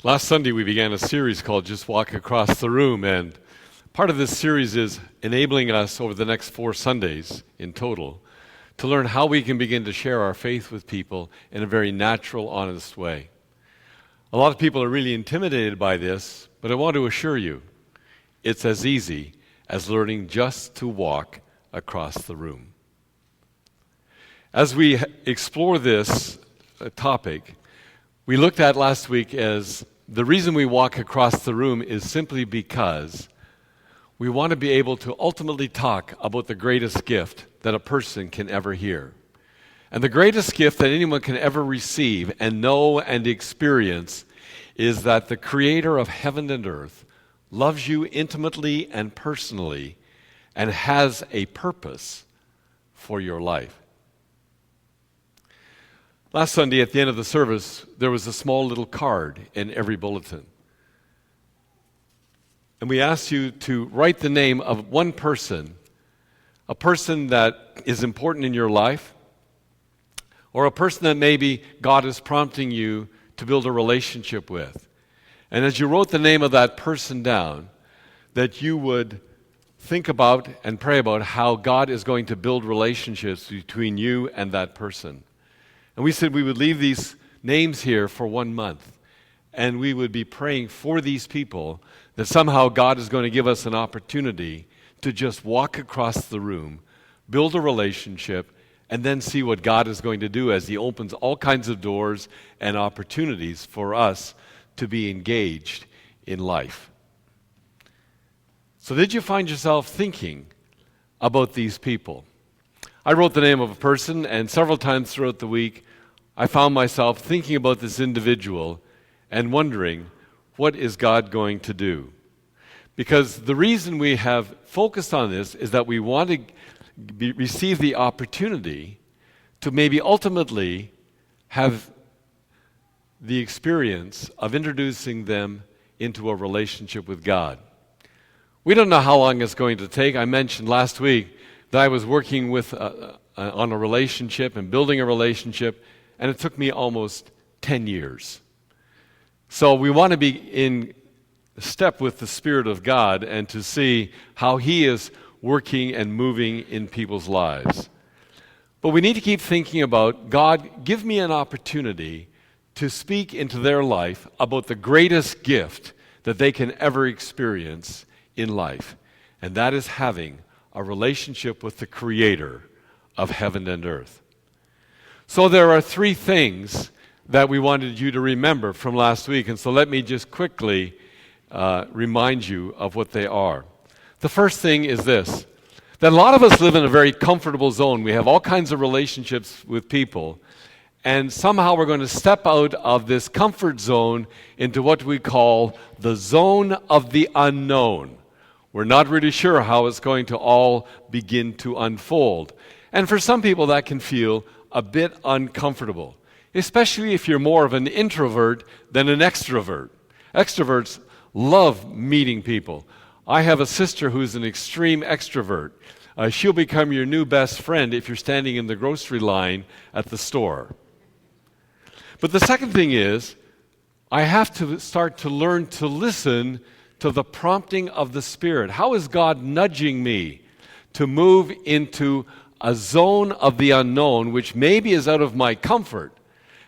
Last Sunday we began a series called Just Walk Across the Room, and part of this series is enabling us over the next 4 Sundays in total to learn how we can begin to share our faith with people in a very natural, honest way. A lot of people are really intimidated by this, but I want to assure you, it's as easy as learning just to walk across the room. As we explore this topic, we looked at last week as the reason we walk across the room is simply because we want to be able to ultimately talk about the greatest gift that a person can ever hear. And the greatest gift that anyone can ever receive and know and experience is that the Creator of heaven and earth loves you intimately and personally and has a purpose for your life. Last Sunday, at the end of the service, there was a small little card in every bulletin. And we asked you to write the name of one person, a person that is important in your life, or a person that maybe God is prompting you to build a relationship with. And as you wrote the name of that person down, that you would think about and pray about how God is going to build relationships between you and that person. And we said we would leave these names here for 1 month, and we would be praying for these people that somehow God is going to give us an opportunity to just walk across the room, build a relationship, and then see what God is going to do as He opens all kinds of doors and opportunities for us to be engaged in life. So did you find yourself thinking about these people? I wrote the name of a person, and several times throughout the week, I found myself thinking about this individual and wondering, what is God going to do? Because the reason we have focused on this is that we want to receive the opportunity to maybe ultimately have the experience of introducing them into a relationship with God. We don't know how long it's going to take. I mentioned last week that I was working on a relationship and building a relationship, and it took me almost 10 years. So we want to be in step with the Spirit of God and to see how He is working and moving in people's lives. But we need to keep thinking about, God, give me an opportunity to speak into their life about the greatest gift that they can ever experience in life, and that is having a relationship with the Creator of heaven and earth. So there are 3 things that we wanted you to remember from last week, and so let me just quickly remind you of what they are. The first thing is this, that a lot of us live in a very comfortable zone. We have all kinds of relationships with people, and somehow we're going to step out of this comfort zone into what we call the zone of the unknown. We're not really sure how it's going to all begin to unfold. And for some people that can feel a bit uncomfortable, especially if you're more of an introvert than an extrovert. Extroverts love meeting people. I have a sister who's an extreme extrovert. She'll become your new best friend if you're standing in the grocery line at the store. But the second thing is, I have to start to learn to listen to the prompting of the Spirit. How is God nudging me to move into a zone of the unknown, which maybe is out of my comfort?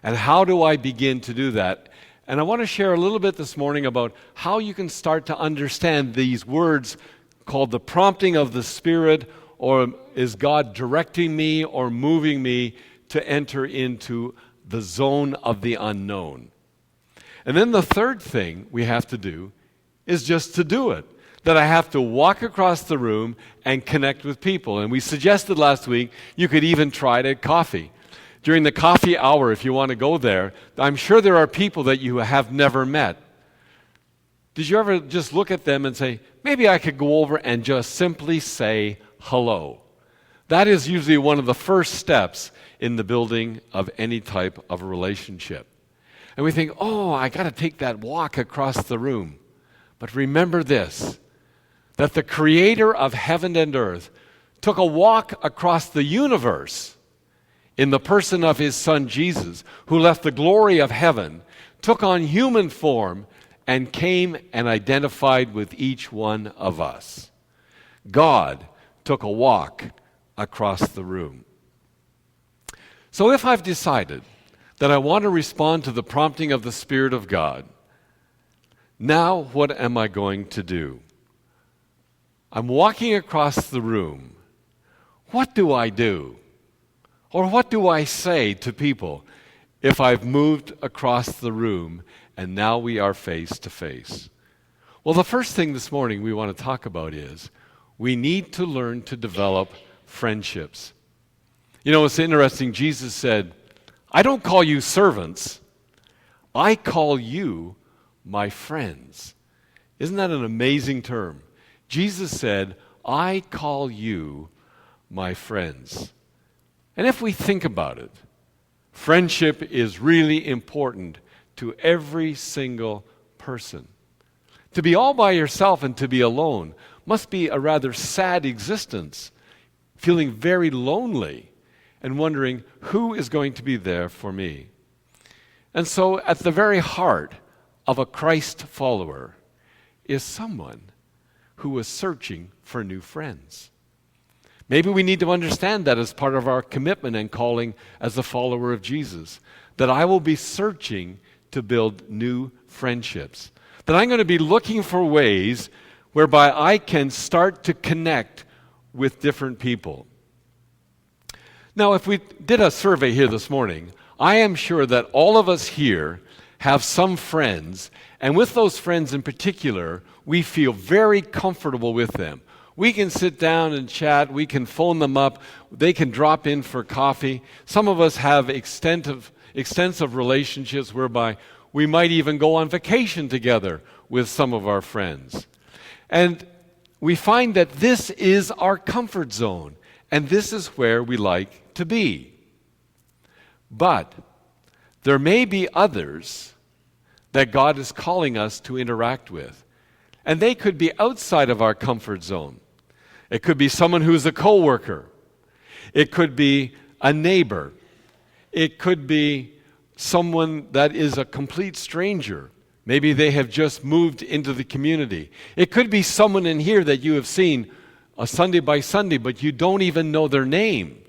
And how do I begin to do that? And I want to share a little bit this morning about how you can start to understand these words called the prompting of the Spirit, or is God directing me or moving me to enter into the zone of the unknown? And then the third thing we have to do is just to do it. That I have to walk across the room and connect with people. And we suggested last week you could even try it at coffee. During the coffee hour, if you want to go there, I'm sure there are people that you have never met. Did you ever just look at them and say, maybe I could go over and just simply say hello? That is usually one of the first steps in the building of any type of a relationship. And we think, oh, I got to take that walk across the room. But remember this, that the Creator of heaven and earth took a walk across the universe in the person of His Son Jesus, who left the glory of heaven took on human form and came and identified with each one of us. God took a walk across the room. So if I've decided that I want to respond to the prompting of the Spirit of God, now what am I going to do? I'm walking across the room. What do I do? Or what do I say to people if I've moved across the room and now we are face to face? Well, the first thing this morning we want to talk about is we need to learn to develop friendships. You know, it's interesting. Jesus said, I don't call you servants. I call you my friends. Isn't that an amazing term? Jesus said, I call you my friends. And if we think about it, friendship is really important to every single person. To be all by yourself and to be alone must be a rather sad existence, feeling very lonely and wondering who is going to be there for me. And so at the very heart of a Christ follower is someone who is searching for new friends. Maybe we need to understand that as part of our commitment and calling as a follower of Jesus, that I will be searching to build new friendships, that I'm going to be looking for ways whereby I can start to connect with different people. Now, if we did a survey here this morning, I am sure that all of us here have some friends, and with those friends in particular, we feel very comfortable with them. We can sit down and chat, we can phone them up, they can drop in for coffee. Some of us have extensive relationships whereby we might even go on vacation together with some of our friends. And we find that this is our comfort zone, and this is where we like to be. But there may be others that God is calling us to interact with, and they could be outside of our comfort zone. It could be someone who's a coworker. It could be a neighbor. It could be someone that is a complete stranger. Maybe they have just moved into the community. It could be someone in here that you have seen Sunday by Sunday, but you don't even know their name.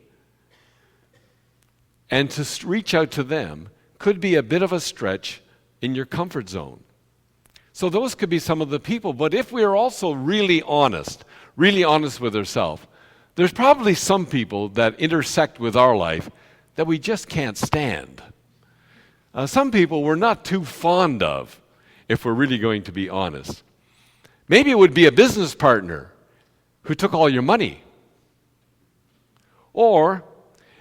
And to reach out to them could be a bit of a stretch in your comfort zone. So those could be some of the people. But if we are also really honest with ourselves, there's probably some people that intersect with our life that we just can't stand. Some people we're not too fond of, if we're really going to be honest. Maybe it would be a business partner who took all your money. Or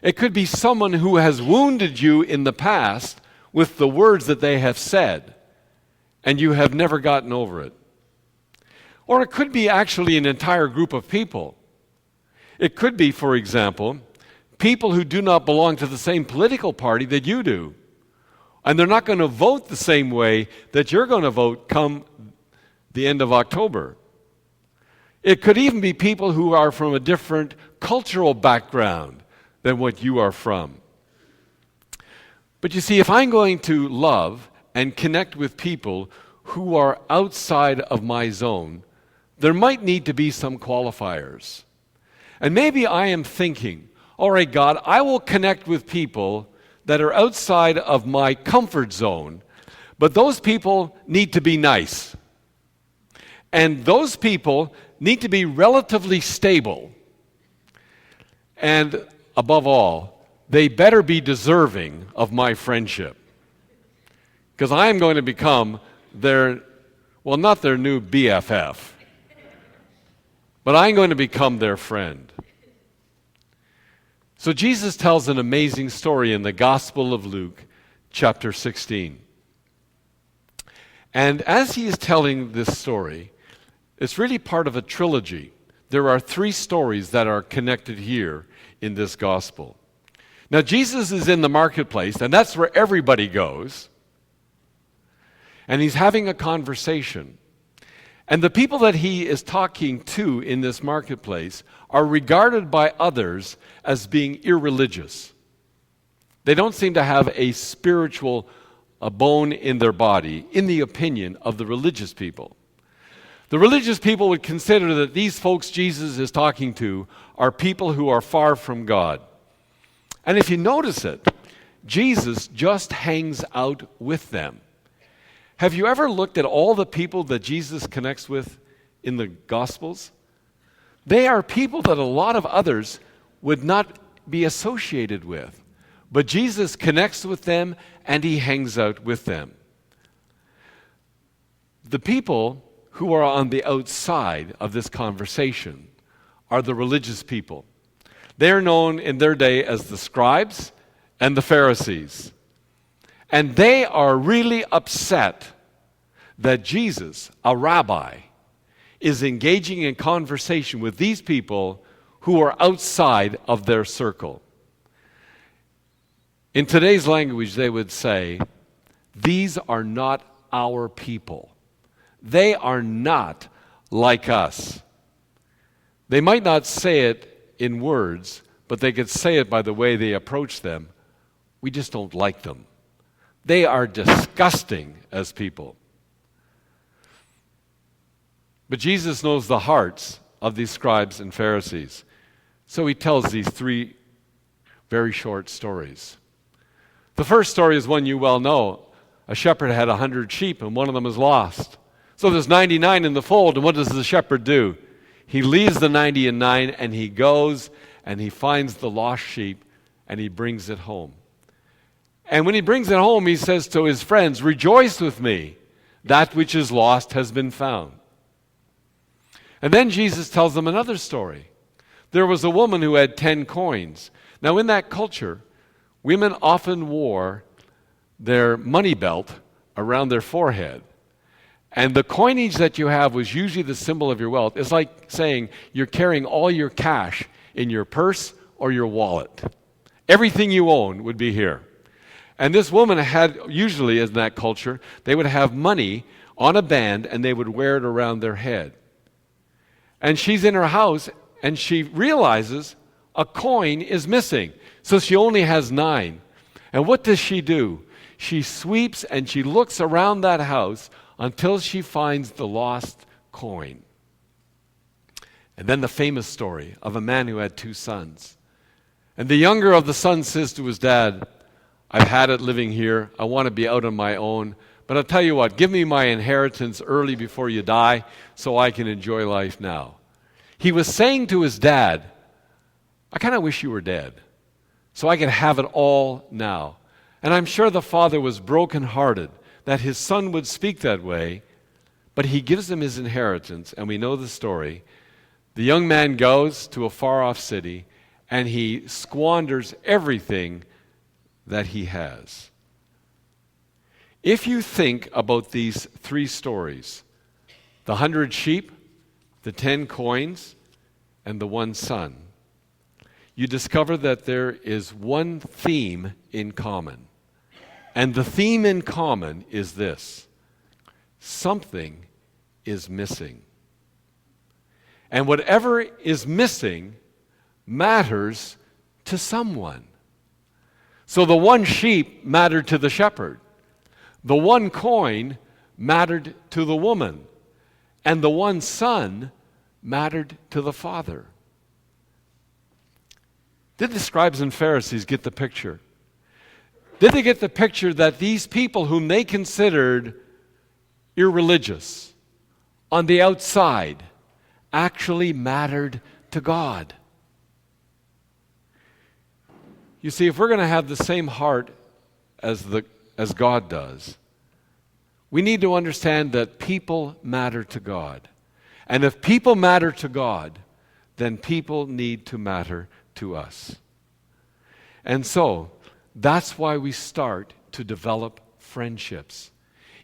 it could be someone who has wounded you in the past with the words that they have said, and you have never gotten over it. Or it could be actually an entire group of people. It could be, for example, people who do not belong to the same political party that you do. And they're not going to vote the same way that you're going to vote come the end of October. It could even be people who are from a different cultural background than what you are from. But you see, if I'm going to love and connect with people who are outside of my zone, there might need to be some qualifiers. And maybe I am thinking, all right, God, I will connect with people that are outside of my comfort zone, but those people need to be nice. And those people need to be relatively stable. And above all, they better be deserving of my friendship. Because I am going to become not their new BFF, but I'm going to become their friend. So Jesus tells an amazing story in the Gospel of Luke, chapter 16. And as he is telling this story, it's really part of a trilogy. There are 3 stories that are connected here in this gospel. Now, Jesus is in the marketplace, and that's where everybody goes. And he's having a conversation. And the people that he is talking to in this marketplace are regarded by others as being irreligious. They don't seem to have a spiritual a bone in their body, in the opinion of the religious people. The religious people would consider that these folks Jesus is talking to are people who are far from God. And if you notice it, Jesus just hangs out with them. Have you ever looked at all the people that Jesus connects with in the Gospels? They are people that a lot of others would not be associated with. But Jesus connects with them and he hangs out with them. The people who are on the outside of this conversation are the religious people. They are known in their day as the scribes and the Pharisees. And they are really upset that Jesus, a rabbi, is engaging in conversation with these people who are outside of their circle. In today's language, they would say, these are not our people. They are not like us. They might not say it in words, but they could say it by the way they approach them. We just don't like them. They are disgusting as people. But Jesus knows the hearts of these scribes and Pharisees. So he tells these three very short stories. The first story is one you well know. A shepherd had 100 sheep and one of them was lost. So there's 99 in the fold, and what does the shepherd do? He leaves the 99 and he goes and he finds the lost sheep and he brings it home. And when he brings it home, he says to his friends, "Rejoice with me, that which is lost has been found." And then Jesus tells them another story. There was a woman who had 10 coins. Now in that culture, women often wore their money belt around their forehead. And the coinage that you have was usually the symbol of your wealth. It's like saying you're carrying all your cash in your purse or your wallet. Everything you own would be here. And this woman had, usually in that culture, they would have money on a band and they would wear it around their head. And she's in her house and she realizes a coin is missing. So she only has 9. And what does she do? She sweeps and she looks around that house until she finds the lost coin. And then the famous story of a man who had 2 sons. And the younger of the sons says to his dad, "I've had it living here. I want to be out on my own. But I'll tell you what, give me my inheritance early before you die so I can enjoy life now." He was saying to his dad, "I kind of wish you were dead so I could have it all now." And I'm sure the father was brokenhearted that his son would speak that way, but he gives him his inheritance, and we know the story. The young man goes to a far-off city, and he squanders everything that he has. If you think about these 3 stories, the 100 sheep, the 10 coins, and the 1 son, you discover that there is one theme in common. And the theme in common is this: something is missing. And whatever is missing matters to someone. So the 1 sheep mattered to the shepherd. The 1 coin mattered to the woman. And the 1 son mattered to the father. Did the scribes and Pharisees get the picture? Did they get the picture that these people whom they considered irreligious on the outside actually mattered to God? You see, if we're going to have the same heart as God does, we need to understand that people matter to God. And if people matter to God, then people need to matter to us. And so, that's why we start to develop friendships.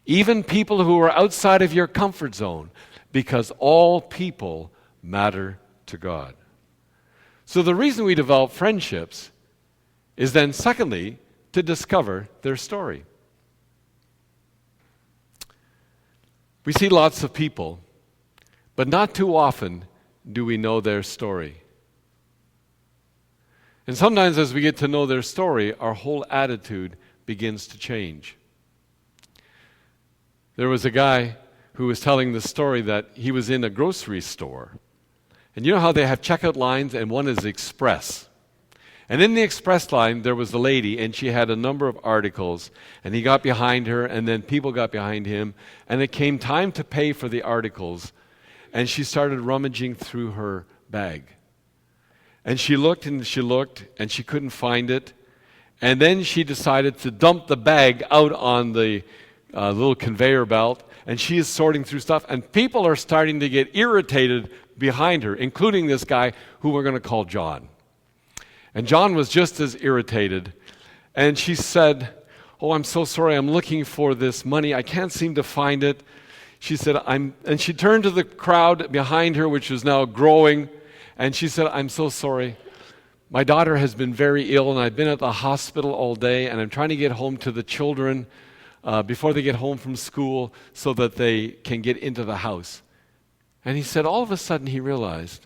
Even people who are outside of your comfort zone, because all people matter to God. So the reason we develop friendships is then, secondly, to discover their story. We see lots of people, but not too often do we know their story. And sometimes as we get to know their story, our whole attitude begins to change. There was a guy who was telling the story that he was in a grocery store. And you know how they have checkout lines and one is express. And in the express line, there was a lady, and she had a number of articles. And he got behind her, and then people got behind him. And it came time to pay for the articles. And she started rummaging through her bag. And she looked, and she couldn't find it. And then she decided to dump the bag out on the little conveyor belt. And she is sorting through stuff. And people are starting to get irritated behind her, including this guy who we're going to call John. And John was just as irritated. And she said, "Oh, I'm so sorry. I'm looking for this money. I can't seem to find it." She said, and she turned to the crowd behind her, which was now growing. And she said, "I'm so sorry. My daughter has been very ill, and I've been at the hospital all day, and I'm trying to get home to the children before they get home from school so that they can get into the house." And he said all of a sudden he realized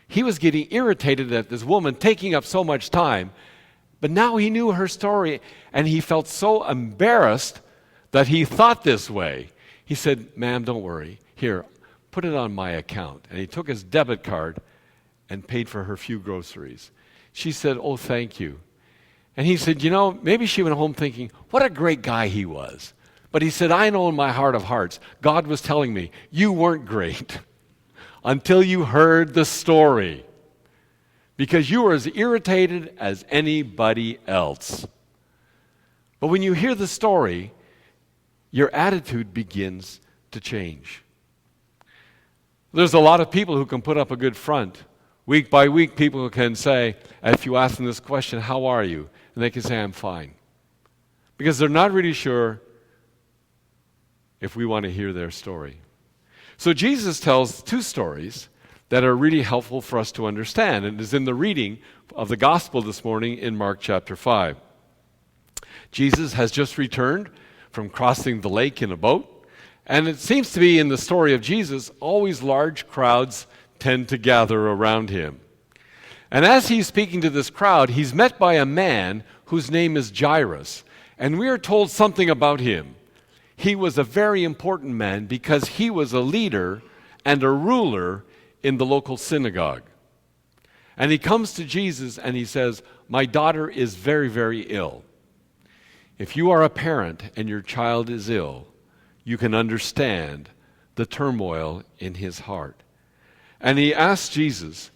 he was getting irritated at this woman taking up so much time, but now he knew her story, and he felt so embarrassed that he thought this way. He said, "Ma'am, don't worry. Here, put it on my account." And he took his debit card and paid for her few groceries. She said, "Oh, thank you." And he said, maybe she went home thinking, what a great guy he was. But he said, "I know in my heart of hearts, God was telling me, you weren't great until you heard the story, because you were as irritated as anybody else. But when you hear the story, your attitude begins to change." There's a lot of people who can put up a good front. Week by week, people can say, if you ask them this question, "How are you?" And they can say, "I'm fine." Because they're not really sure if we want to hear their story. So Jesus tells two stories that are really helpful for us to understand. And it is in the reading of the gospel this morning in Mark chapter 5. Jesus has just returned from crossing the lake in a boat. And it seems to be in the story of Jesus, always large crowds tend to gather around him. And as he's speaking to this crowd, he's met by a man whose name is Jairus. And we are told something about him. He was a very important man because he was a leader and a ruler in the local synagogue. And he comes to Jesus and he says, "My daughter is very, very ill." If you are a parent and your child is ill, you can understand the turmoil in his heart. And he asked Jesus,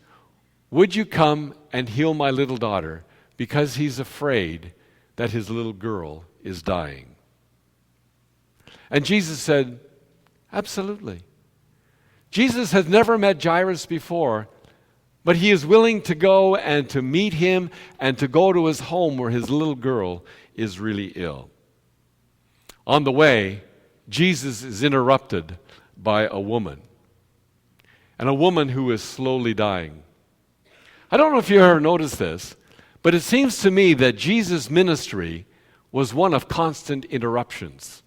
"Would you come and heal my little daughter?" Because he's afraid that his little girl is dying. And Jesus said, "Absolutely." Jesus has never met Jairus before, but he is willing to go and to meet him and to go to his home where his little girl is really ill. On the way, Jesus is interrupted by a woman, and a woman who is slowly dying. I don't know if you ever noticed this, but it seems to me that Jesus' ministry was one of constant interruptions.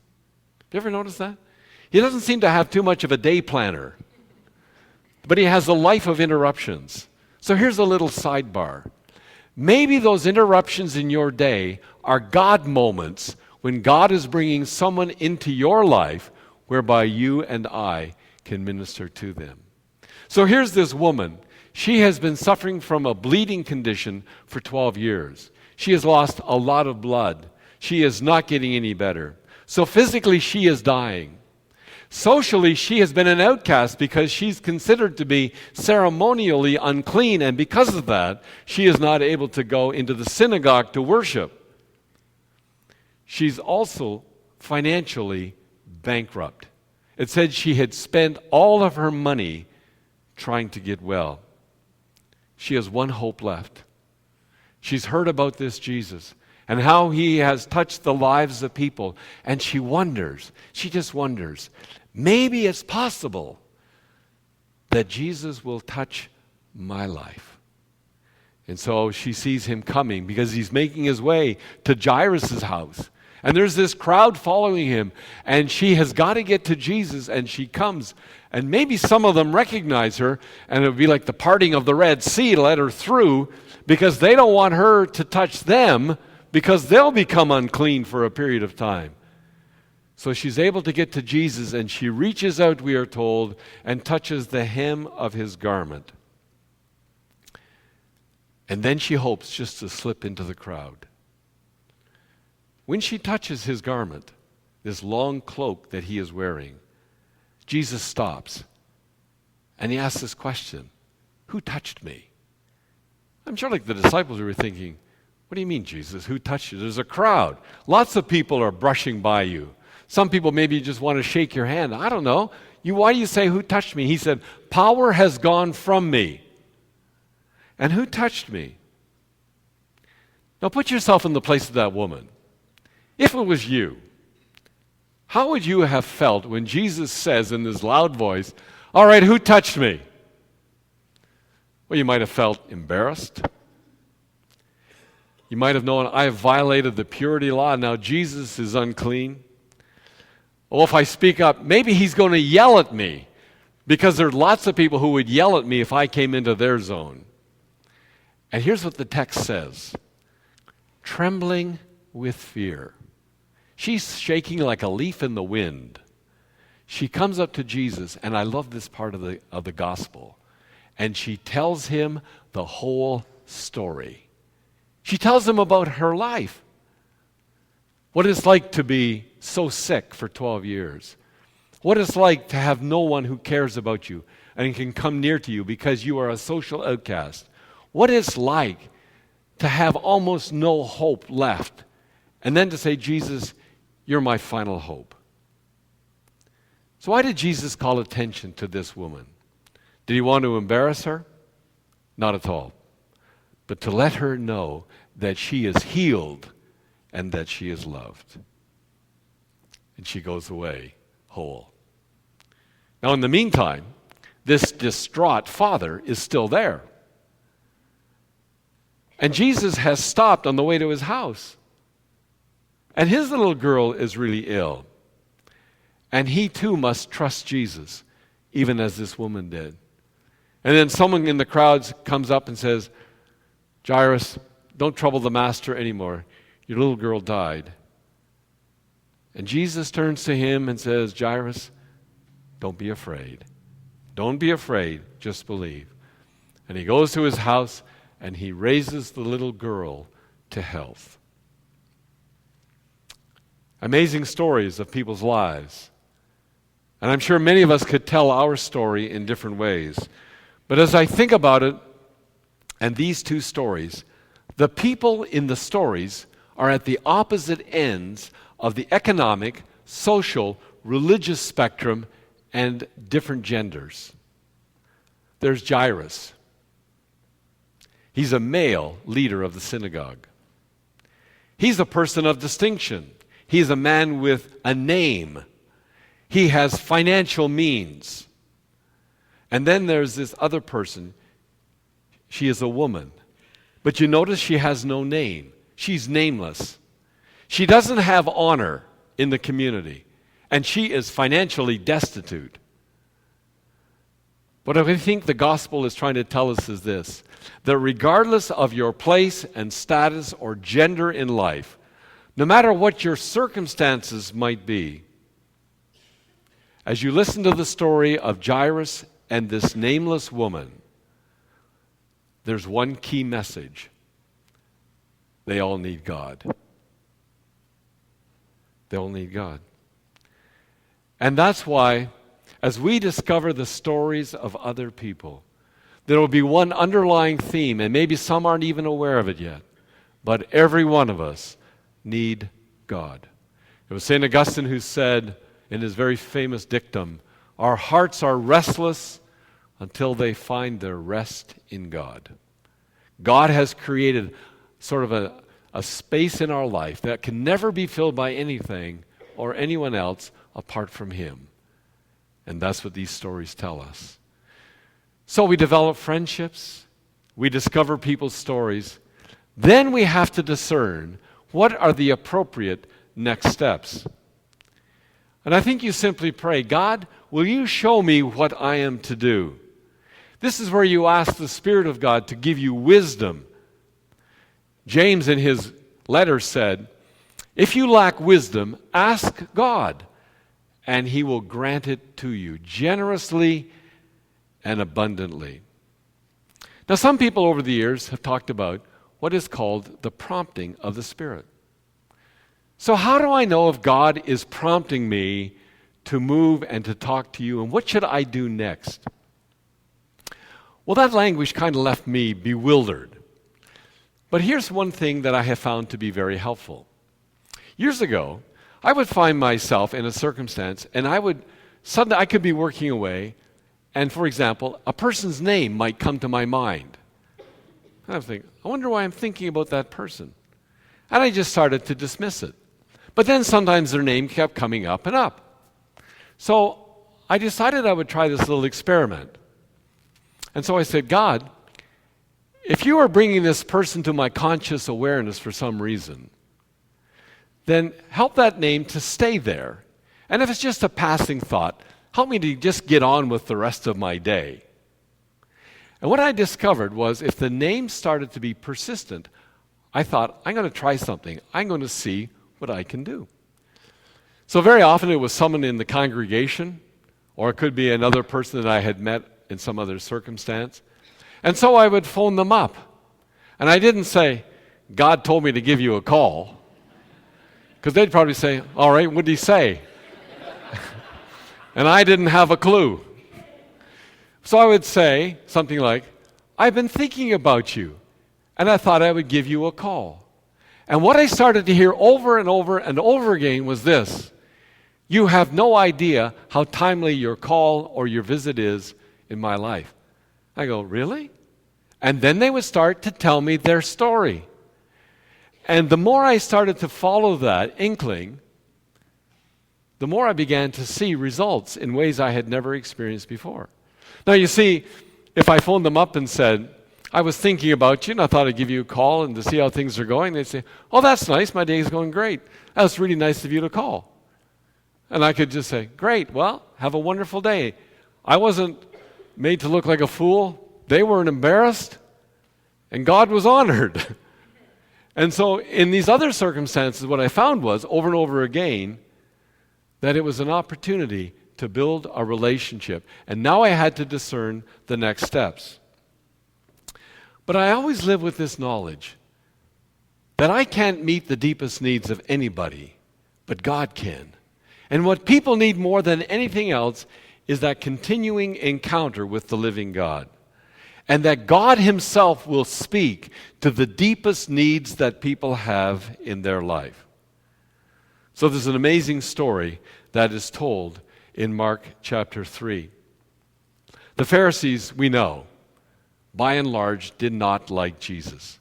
Have you ever noticed that? He doesn't seem to have too much of a day planner, but he has a life of interruptions. So here's a little sidebar. Maybe those interruptions in your day are God moments when God is bringing someone into your life whereby you and I can minister to them. So here's this woman. She has been suffering from a bleeding condition for 12 years. She has lost a lot of blood. She is not getting any better. So physically, she is dying. Socially, she has been an outcast because she's considered to be ceremonially unclean, and because of that, she is not able to go into the synagogue to worship. She's also financially bankrupt. It said she had spent all of her money trying to get well. She has one hope left. She's heard about this Jesus and how he has touched the lives of people. And she just wonders, maybe it's possible that Jesus will touch my life. And so she sees him coming because he's making his way to Jairus' house. And there's this crowd following him. And she has got to get to Jesus, and she comes. And maybe some of them recognize her, and it would be like the parting of the Red Sea to let her through, because they don't want her to touch them, because they'll become unclean for a period of time. So she's able to get to Jesus, and she reaches out, we are told, and touches the hem of his garment. And then she hopes just to slip into the crowd. When she touches his garment, this long cloak that he is wearing, Jesus stops, and he asks this question, who touched me? I'm sure like the disciples were thinking, what do you mean, Jesus? Who touched you? There's a crowd. Lots of people are brushing by you. Some people maybe just want to shake your hand. I don't know. Why do you say, who touched me? He said, power has gone from me. And who touched me? Now put yourself in the place of that woman. If it was you, how would you have felt when Jesus says in this loud voice, all right, who touched me? Well, you might have felt embarrassed. You might have known, I have violated the purity law, now Jesus is unclean. Well, if I speak up, maybe he's going to yell at me, because there are lots of people who would yell at me if I came into their zone. And here's what the text says. Trembling with fear. She's shaking like a leaf in the wind. She comes up to Jesus, and I love this part of the gospel, and she tells him the whole story. She tells him about her life, what it's like to be so sick for 12 years, what it's like to have no one who cares about you and can come near to you because you are a social outcast, what it's like to have almost no hope left, and then to say, Jesus, you're my final hope. So why did Jesus call attention to this woman? Did he want to embarrass her? Not at all. But to let her know that she is healed and that she is loved. And she goes away whole. Now in the meantime, this distraught father is still there. And Jesus has stopped on the way to his house. And his little girl is really ill. And he too must trust Jesus, even as this woman did. And then someone in the crowds comes up and says, Jairus, don't trouble the master anymore. Your little girl died. And Jesus turns to him and says, Jairus, don't be afraid. Don't be afraid, just believe. And he goes to his house and he raises the little girl to health. Amazing stories of people's lives. And I'm sure many of us could tell our story in different ways. But as I think about it, and these two stories, the people in the stories are at the opposite ends of the economic, social, religious spectrum and different genders. There's Jairus. He's a male leader of the synagogue. He's a person of distinction. He's a man with a name. He has financial means. And then there's this other person. She is a woman. But you notice she has no name. She's nameless. She doesn't have honor in the community. And she is financially destitute. What I think the gospel is trying to tell us is this, that regardless of your place and status or gender in life, no matter what your circumstances might be, as you listen to the story of Jairus and this nameless woman, there's one key message. They all need God. They all need God. And that's why, as we discover the stories of other people, there will be one underlying theme, and maybe some aren't even aware of it yet, but every one of us need God. It was St. Augustine who said in his very famous dictum, our hearts are restless until they find their rest in God. God has created sort of a space in our life that can never be filled by anything or anyone else apart from Him. And that's what these stories tell us. So we develop friendships, we discover people's stories, then we have to discern what are the appropriate next steps. And I think you simply pray, God, will you show me what I am to do? This is where you ask the Spirit of God to give you wisdom. James in his letter said, If you lack wisdom, ask God, and he will grant it to you generously and abundantly. Now, some people over the years have talked about what is called the prompting of the Spirit. So how do I know if God is prompting me to move and to talk to you, and what should I do next? Well, that language kind of left me bewildered. But here's one thing that I have found to be very helpful. Years ago, I would find myself in a circumstance, and suddenly I could be working away, and for example, a person's name might come to my mind. And I think, I wonder why I'm thinking about that person. And I just started to dismiss it. But then sometimes their name kept coming up and up. So I decided I would try this little experiment. And so I said, God, if you are bringing this person to my conscious awareness for some reason, then help that name to stay there. And if it's just a passing thought, help me to just get on with the rest of my day. And what I discovered was if the name started to be persistent, I thought, I'm going to try something. I'm going to see what I can do. So very often it was someone in the congregation, or it could be another person that I had met in some other circumstance. And so I would phone them up. And I didn't say, God told me to give you a call. Because they'd probably say, all right, what did he say? And I didn't have a clue. So I would say something like, I've been thinking about you, and I thought I would give you a call. And what I started to hear over and over and over again was this: you have no idea how timely your call or your visit is in my life. I go, really? And then they would start to tell me their story. And the more I started to follow that inkling, the more I began to see results in ways I had never experienced before. Now, you see, if I phoned them up and said, I was thinking about you and I thought I'd give you a call and to see how things are going, they'd say, oh, that's nice, my day's going great. That's really nice of you to call. And I could just say, great, well, have a wonderful day. I wasn't made to look like a fool. They weren't embarrassed. And God was honored. And so in these other circumstances, what I found was, over and over again, that it was an opportunity to build a relationship. And now I had to discern the next steps. But I always live with this knowledge that I can't meet the deepest needs of anybody, but God can. And what people need more than anything else is that continuing encounter with the living God. And that God himself will speak to the deepest needs that people have in their life. So there's an amazing story that is told in Mark chapter 3. The Pharisees, we know, by and large, did not like Jesus.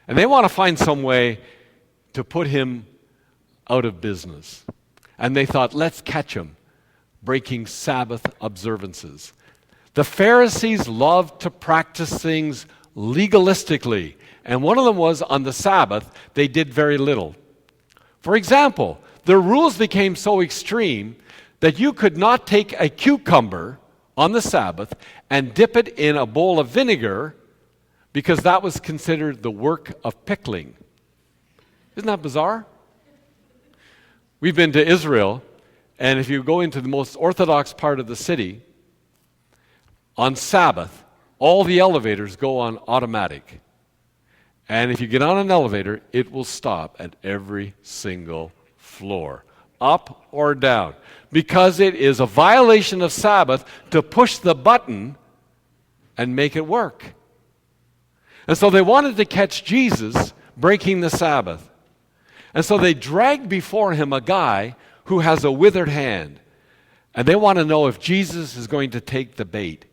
And they want to find some way to put him out of business. And they thought, let's catch him breaking Sabbath observances. The Pharisees loved to practice things legalistically. And one of them was on the Sabbath, they did very little. For example, their rules became so extreme that you could not take a cucumber on the Sabbath and dip it in a bowl of vinegar because that was considered the work of pickling. Isn't that bizarre? We've been to Israel, and if you go into the most orthodox part of the city, on Sabbath, all the elevators go on automatic. And if you get on an elevator, it will stop at every single floor, up or down, because it is a violation of Sabbath to push the button and make it work. And so they wanted to catch Jesus breaking the Sabbath. And so they dragged before him a guy who has a withered hand. And they want to know if Jesus is going to take the bait.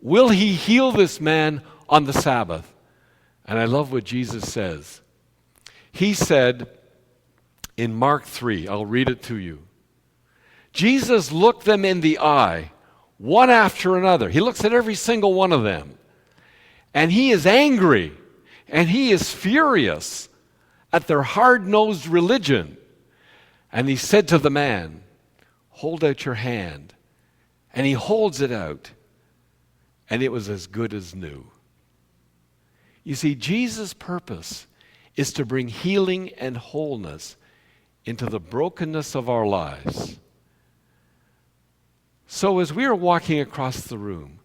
Will he heal this man on the Sabbath? And I love what Jesus says. He said in Mark 3, I'll read it to you. Jesus looked them in the eye, one after another. He looks at every single one of them. And he is angry, and he is furious at their hard-nosed religion. And he said to the man, hold out your hand. And he holds it out. And it was as good as new. You see, Jesus' purpose is to bring healing and wholeness into the brokenness of our lives. So as we are walking across the room,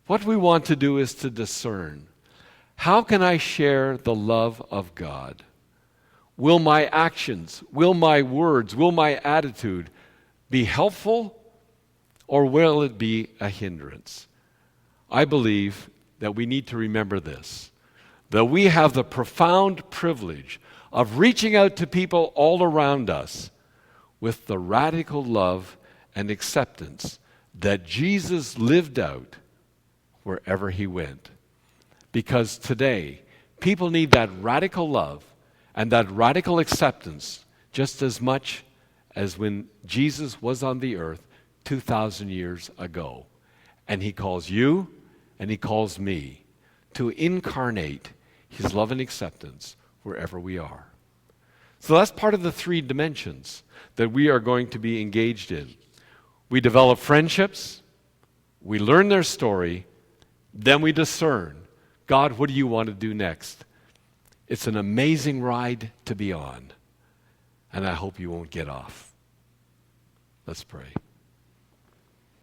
what we want to do is to discern, how can I share the love of God? Will my actions, will my words, will my attitude be helpful, or will it be a hindrance? I believe that we need to remember this, that we have the profound privilege of reaching out to people all around us with the radical love and acceptance that Jesus lived out wherever he went. Because today, people need that radical love and that radical acceptance just as much as when Jesus was on the earth 2,000 years ago. And he calls you and he calls me to incarnate his love and acceptance wherever we are. So that's part of the 3 dimensions that we are going to be engaged in. We develop friendships, we learn their story, then we discern, God, what do you want to do next? It's an amazing ride to be on, and I hope you won't get off. Let's pray.